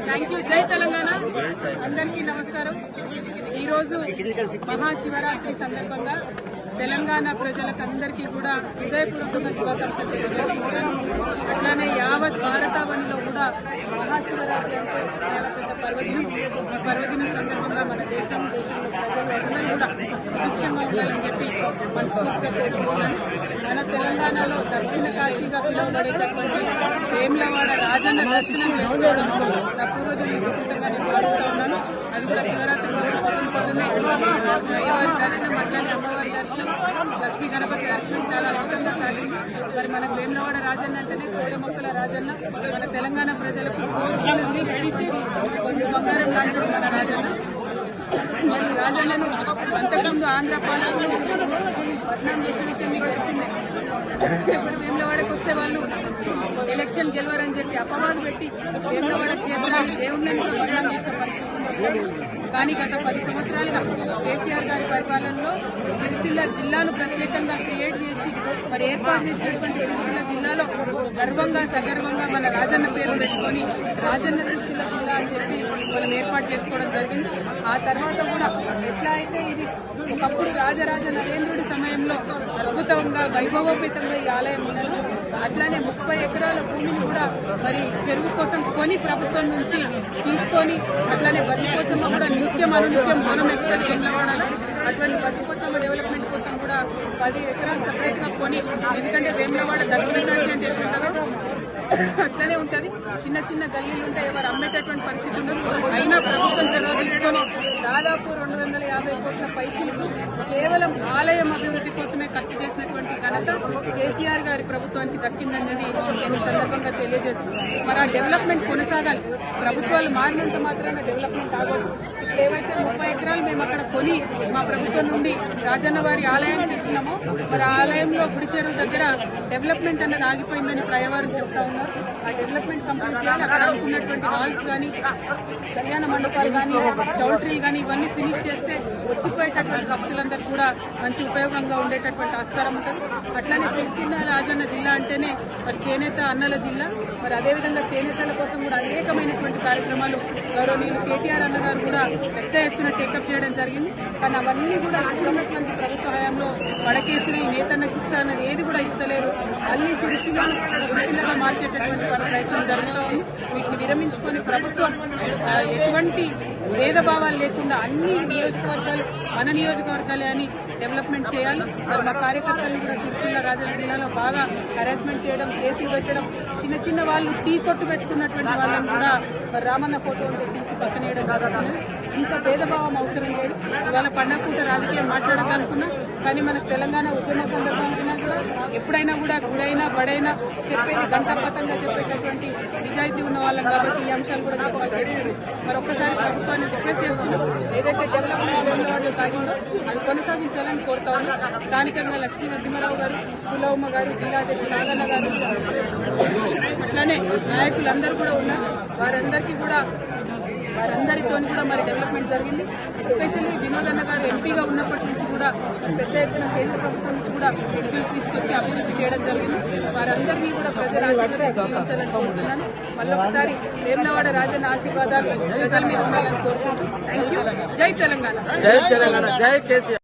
Thank you. జై తెలంగాణ. అందరికీ నమస్కారం. ఈరోజు మహాశివరాత్రి సందర్భంగా తెలంగాణ ప్రజలకు అందరికీ కూడా హృదయపూర్వకంగా శుభాకాంక్షలు తెలియజేస్తున్నాను. అట్లానే యావత్ భారతావనిలో కూడా మహాశివరాత్రి అంటే చాలా పెద్ద పర్వదినం. ఆ పర్వదినం సందర్భంగా మన దేశంలో ప్రజలు అందరూ కూడా సుభిక్షంగా ఉండాలని చెప్పి మనస్ఫూర్తిగా కోరుకుంటున్నాను. మన తెలంగాణలో దక్షిణ కాశీగా పిలువబడేటటువంటి వేములవాడ రాజన్న దర్శనం చేసుకోవడం నా పూర్వజన్మ సుకృతంగా నేను భావిస్తా ఉన్నాను. అది కూడా శివరాత్రి రోజు పొద్దున్నే అయ్యవారి దర్శనం, అట్లానే అమ్మవారి దర్శనం, లక్ష్మీ గణపతి దర్శనం చాలా అద్భుతంగా సాగింది. మరి మనకు వేములవాడ రాజన్న అంటేనే కోడె మొక్కల రాజన్న. మన తెలంగాణ ప్రజలకు కొంచెం బంగారం లాంటి మన రాజన్న. మరి రాజన్నను అంతకుముందు ఆంధ్ర పాలకులు బద్నాం చేసిన విషయం మీకు తెలిసిందే. ఇప్పుడు వేములవాడకు వస్తే వాళ్ళు ఎలక్షన్ గెలవరని చెప్పి అపవాదు పెట్టి వేములవాడ క్షేత్రాన్ని దేవుళ్ళని కూడా బద్నాం చేసిన పరిస్థితి. కానీ గత 10 సంవత్సరాలుగా కేసీఆర్ గారి పరిపాలనలో సిరిసిల్ల జిల్లాను ప్రత్యేకంగా క్రియేట్ చేసి మరి ఏర్పాటు చేసినటువంటి సిరిసిల్ల జిల్లాలో గర్వంగా సగర్వంగా మన రాజన్న పేరు పెట్టుకొని రాజన్న సిరిసిల్ల జిల్లా అని చెప్పి మనం ఏర్పాటు చేసుకోవడం జరిగింది. ఆ తర్వాత కూడా ఎట్లా అయితే ఇది ఒకప్పుడు రాజరాజ నరేంద్రుడి సమయంలో అద్భుతంగా వైభవోపేతంగా ఈ ఆలయం ఉన్నది, అట్లానే 30 ఎకరాల భూమిని కూడా మరి చెరువు కోసం కొని ప్రభుత్వం నుంచి తీసుకొని అట్లానే బతికోసమ్మ కూడా నిత్యం అనునిత్యం దూరం ఎక్కుతుంది వేములవాడలో. అటువంటి బతికోసమ్మ డెవలప్మెంట్ కోసం కూడా 10 ఎకరాలు సపరేట్ గా కొని, ఎందుకంటే వేములవాడ దక్షిణ కాశీ అంటే ఎట్లుంటారో అట్లనే ఉంటది. చిన్న చిన్న గల్లీలు ఉంటాయి, ఎవరు అమ్మేటటువంటి పరిస్థితి ఉండదు. అయినా ప్రభుత్వం చొరవ తీసుకొని దాదాపు 250 కోట్ల పైచిలకు కేవలం ఆలయం అభివృద్ధి కోసమే ఖర్చు చేసినటువంటి ఘనత కేసీఆర్ గారి ప్రభుత్వానికి దక్కిందనేది నేను ఈ సందర్భంగా తెలియజేస్తున్నాను. మరి ఆ డెవలప్మెంట్ కొనసాగాలి. ప్రభుత్వాలు మారినంత మాత్రాన డెవలప్మెంట్ ఆగదు. ఏవైతే 30 ఎకరాలు మేము అక్కడ కొని మా ప్రభుత్వం నుండి రాజన్న వారి ఆలయానికి ఇచ్చినామో, మరి ఆ ఆలయంలో గుడి చెరువు దగ్గర డెవలప్మెంట్ అన్నది ఆగిపోయిందని ప్రయవారు చెప్తా ఉన్నారు. ఆ డెవలప్మెంట్ కంప్లీట్ చేయాలి. అక్కడ అనుకున్నటువంటి హాల్స్ కానీ, కళ్యాణ మండపాలు కానీ, చౌల్ట్రీలు కానీ ఇవన్నీ ఫినిష్ చేస్తే వచ్చిపోయేటటువంటి భక్తులందరూ కూడా మంచి ఉపయోగంగా ఉండేటటువంటి ఆస్కారం ఉంటుంది. అట్లానే సిరిసిల్ల రాజన్న జిల్లా అంటేనే మరి చేనేత అన్నల జిల్లా. మరి అదేవిధంగా చేనేతల కోసం కూడా అనేకమైనటువంటి కార్యక్రమాలు గౌరవనీయులు కేటీఆర్ అన్న గారు కూడా పెద్ద ఎత్తున టేకప్ చేయడం జరిగింది. కానీ అవన్నీ కూడా ఇప్పుడున్నటువంటి ప్రభుత్వ హయాంలో వడకేసిన నేతన్నకి ఇస్తా అన్నది ఏది కూడా ఇస్తలేరు. మళ్ళీ సిరిసిల్లగా మార్చేటటువంటి ప్రయత్నం జరుగుతూ ఉంది. వీటిని విరమించుకొని ప్రభుత్వం ఎటువంటి భేదభావాలు లేకుండా అన్ని నియోజకవర్గాలు మన నియోజకవర్గాలే అని డెవలప్మెంట్ చేయాలి. మరి మా కార్యకర్తలను కూడా సిరిసిల్ల రాజన్న జిల్లాలో బాగా హెరాస్మెంట్ చేయడం, కేసులు పెట్టడం, చిన్న చిన్న వాళ్ళు టీ కొట్టు పెట్టుకున్నటువంటి వాళ్ళని కూడా మరి రామన్న ఫోటో ఉంటే తీసి పక్కనేయడం జరుగుతున్నది. ఇంత భేదభావం అవసరం లేదు. ఇవాళ పండగ పూట రాజకీయం మాట్లాడదనుకున్నా, కానీ మనకు తెలంగాణ ఉద్యమ సందర్భంగా కూడా ఎప్పుడైనా కూడా గుడైనా బడైనా చెప్పేది గంటాపతంగా చెప్పేటటువంటి నిజాయితీ ఉన్న వాళ్ళం కాబట్టి ఈ అంశాలు కూడా చెప్పాల్సి వస్తుంది. మరి ఒక్కసారి ప్రభుత్వాన్ని రిక్వెస్ట్ చేస్తున్నాం, ఏదైతే డెవలప్మెంట్ వేములవాడలో సాగిందో అది కొనసాగించాలని కోరుతా ఉన్నాం. స్థానికంగా లక్ష్మీ నరసింహారావు గారు, కులవమ్మ గారు, జిల్లా అధ్యక్షుడు నాగన్న గారు, అట్లానే నాయకులందరూ కూడా ఉన్నారు. వారందరితో కూడా మరి డెవలప్మెంట్ జరిగింది. ఎస్పెషల్లీ వినోదన్న గారు ఎంపీగా ఉన్నప్పటి నుంచి కూడా పెద్ద ఎత్తున కేంద్ర ప్రభుత్వం నుంచి కూడా నిధులు తీసుకొచ్చి అభివృద్ధి చేయడం జరిగింది. వారందరినీ కూడా ప్రజల ఆశీర్వాదాలను కోరుతున్నాను. మళ్ళొకసారి వేములవాడ రాజన్న ఆశీర్వాదాలు ప్రజల మీద ఉండాలని కోరుకుంటున్నాను. Thank you. జై తెలంగాణ. జై తెలంగాణ. జై కేసీఆర్.